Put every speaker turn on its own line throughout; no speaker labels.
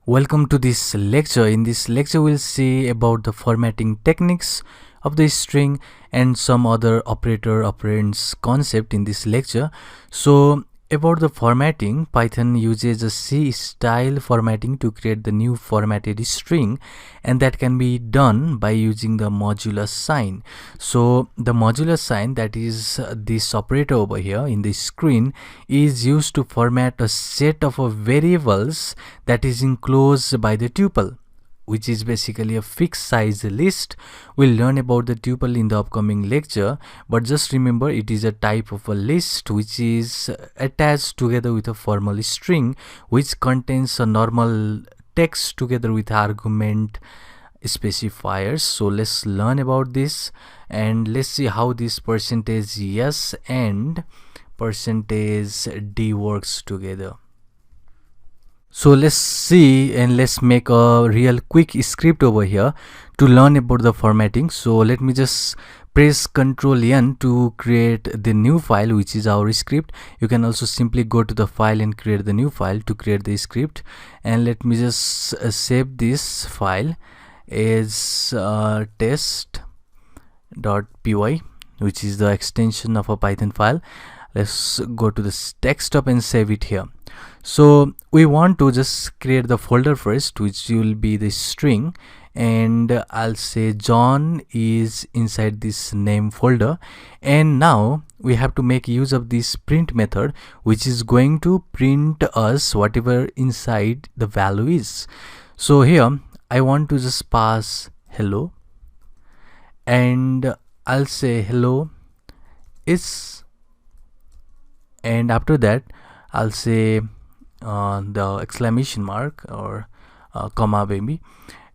Welcome to this lecture. In this lecture, we'll see about the formatting techniques of the string and some other operator operands concept in this lecture. So about the formatting, Python uses a C style formatting to create the new formatted string, and that can be done by using the modulus sign. So the modulus sign, that is this operator over here in the screen, is used to format a set of variables that is enclosed by the tuple, which is basically a fixed size list. We'll learn about the tuple in the upcoming lecture, but just remember it is a type of a list which is attached together with a formal string which contains a normal text together with argument specifiers. So let's learn about this and let's see how this %s and %d works together. So let's see and let's make a real quick script over here to learn about the formatting. So let me just press Ctrl N to create the new file, which is our script. You can also simply go to the file and create the new file to create the script. And let me just save this file as test.py, which is the extension of a Python file. Let's go to this desktop and save it here. So we want to just create the folder first, which will be the string, and I'll say John is inside this name folder. And now we have to make use of this print method, which is going to print us whatever inside the value is. So here I want to just pass hello, and I'll say hello is, and after that I'll say the exclamation mark or comma maybe,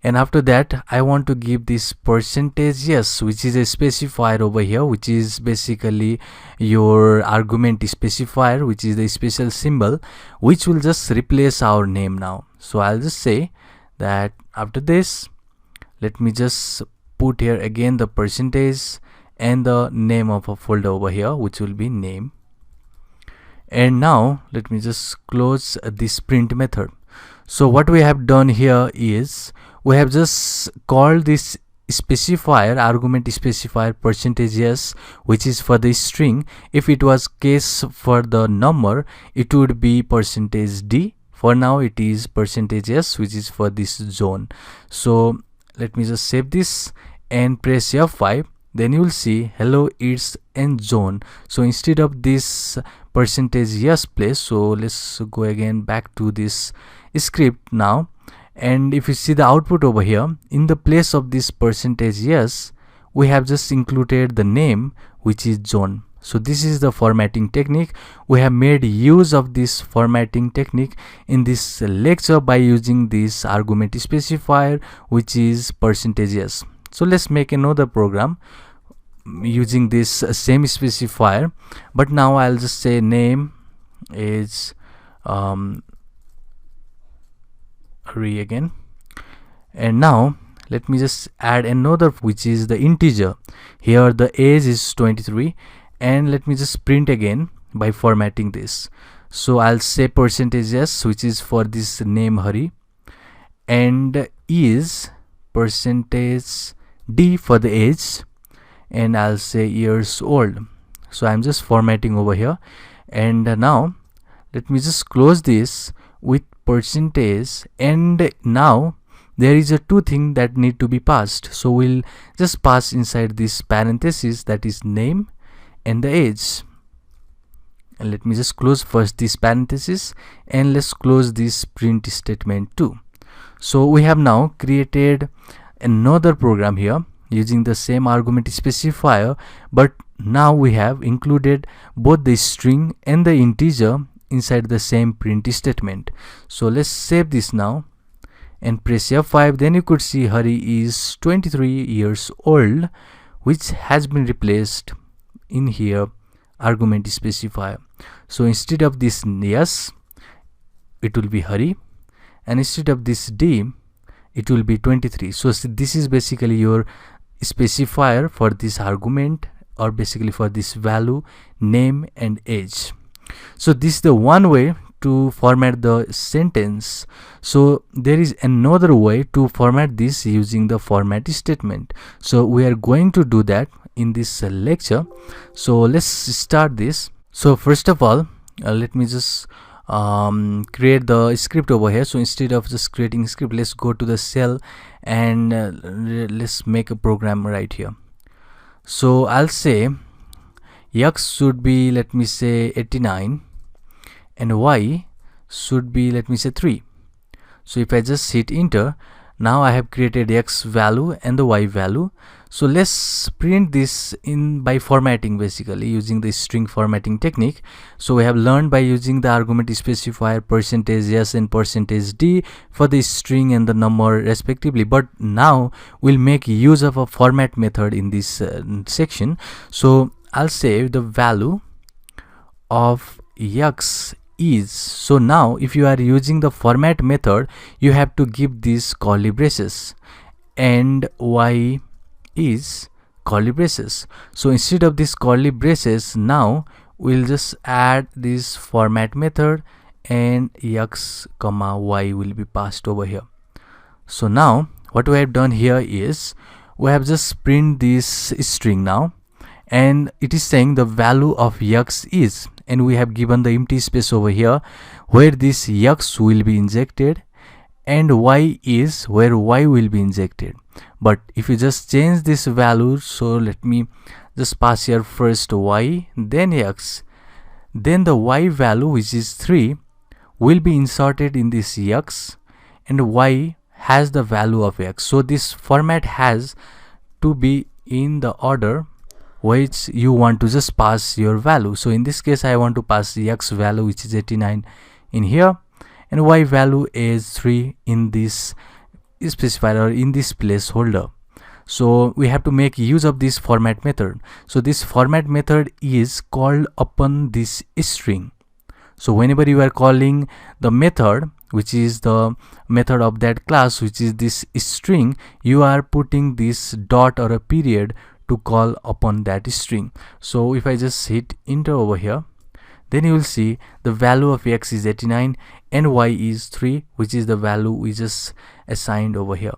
and after that I want to give this %s, which is a specifier over here, which is basically your argument specifier, which is the special symbol which will just replace our name now. So I'll just say that after this, let me just put here again the % and the name of a folder over here, which will be name. And now let me just close this print method. So what we have done here is we have just called this specifier, argument specifier %s, which is for the string. If it was case for the number, it would be %d. For now it is %s, which is for this zone. So let me just save this and press F5. Then you will see hello, it's and zone. So instead of this %s place, so let's go again back to this script now, and if you see the output over here, in the place of this %s we have just included the name, which is zone. So this is the formatting technique. We have made use of this formatting technique in this lecture by using this argument specifier, which is %s. So let's make another program using this same specifier, but now I'll just say name is re again, and now let me just add another, which is the integer. Here the age is 23, and let me just print again by formatting this. So I'll say %s, which is for this name Hari, and is %d for the age, and I'll say years old. So I'm just formatting over here, and now let me just close this with %, and now there is a two thing that need to be passed. So we'll just pass inside this parenthesis, that is name and the age. And let me just close first this parenthesis, and let's close this print statement too. So we have now created another program here using the same argument specifier, but now we have included both the string and the integer inside the same print statement. So let's save this now and press F5. Then you could see Hari is 23 years old, which has been replaced in here argument specifier. So instead of this yes, it will be Hari, and instead of this d, it will be 23. So this is basically your specifier for this argument, or basically for this value, name and age. So this is the one way to format the sentence. So there is another way to format this using the format statement. So we are going to do that in this lecture. So let's start this. So first of all, let me just create the script over here. So instead of just creating script, let's go to the cell and let's make a program right here. So I'll say x should be, let me say, 89 and y should be, let me say, 3. So if I just hit enter, now I have created x value and the y value. So let's print this in by formatting, basically using the string formatting technique. So we have learned by using the argument specifier %s and %d for the string and the number respectively, but now we'll make use of a format method in this section. So I'll say the value of x is, so now if you are using the format method, you have to give these curly braces, and y is curly braces. So instead of these curly braces, now we'll just add this format method and x comma y will be passed over here. So now what we have done here is we have just print this string now, and it is saying the value of x is, and we have given the empty space over here where this x will be injected, and y is where y will be injected. But if you just change this value, so let me just pass here first y then x, then the y value, which is 3, will be inserted in this x, and y has the value of x. So this format has to be in the order which you want to just pass your value. So in this case I want to pass the x value, which is 89, in here, and y value is 3 in this specifier or in this placeholder. So we have to make use of this format method. So this format method is called upon this string. So whenever you are calling the method, which is the method of that class, which is this string, you are putting this dot or a period to call upon that string. So if I just hit enter over here, then you will see the value of x is 89 and y is 3, which is the value we just assigned over here.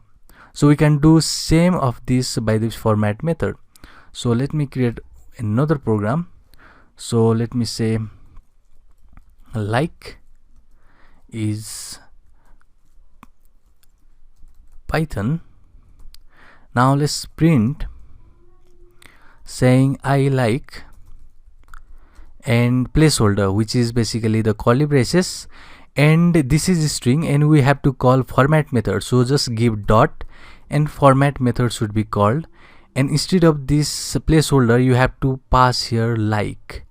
So we can do same of this by this format method. So let me create another program. So let me say like is Python. Now let's print saying I like and placeholder, which is basically the curly braces, and this is a string, and we have to call format method. So just give dot and format method should be called, and instead of this placeholder you have to pass here like.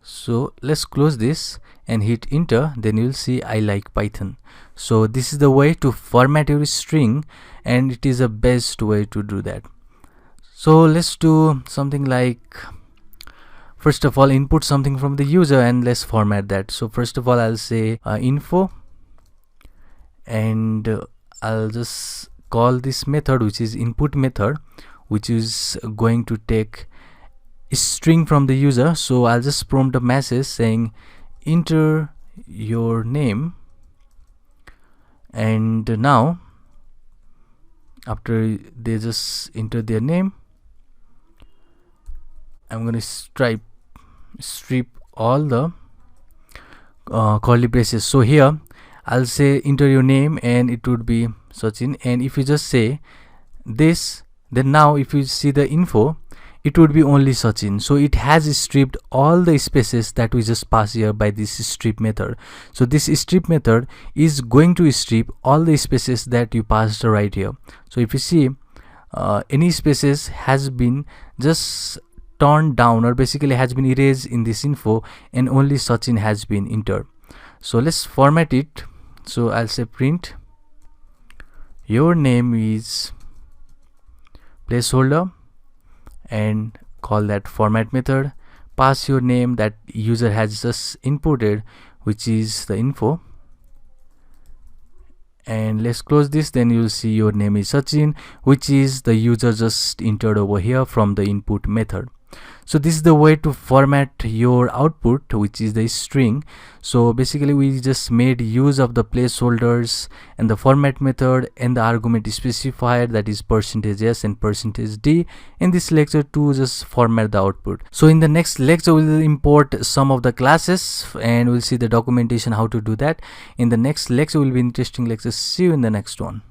So let's close this and hit enter, then you'll see I like Python. So this is the way to format your string, and it is the best way to do that. So let's do something like, first of all, input something from the user and let's format that. So first of all, I'll say info, and I'll just call this method, which is input method, which is going to take a string from the user. So I'll just prompt a message saying enter your name, and now after they just enter their name, I'm going to strip all the curly braces. So here I'll say enter your name and it would be Sachin, and if you just say this, then now if you see the info, it would be only Sachin. So it has stripped all the spaces that we just passed here by this strip method. So this strip method is going to strip all the spaces that you passed right here. So if you see any spaces has been just turned down, or basically has been erased in this info, and only Sachin has been entered. So let's format it. So I'll say print your name is placeholder and call that format method, pass your name that user has just inputted, which is the info, and let's close this. Then you'll see your name is Sachin, which is the user just entered over here from the input method. So this is the way to format your output, which is the string. So basically we just made use of the placeholders and the format method and the argument specifier, that is %s and %d, in this lecture to just format the output. So in the next lecture we'll import some of the classes and we'll see the documentation how to do that. In the next lecture will be interesting lecture. See you in the next one.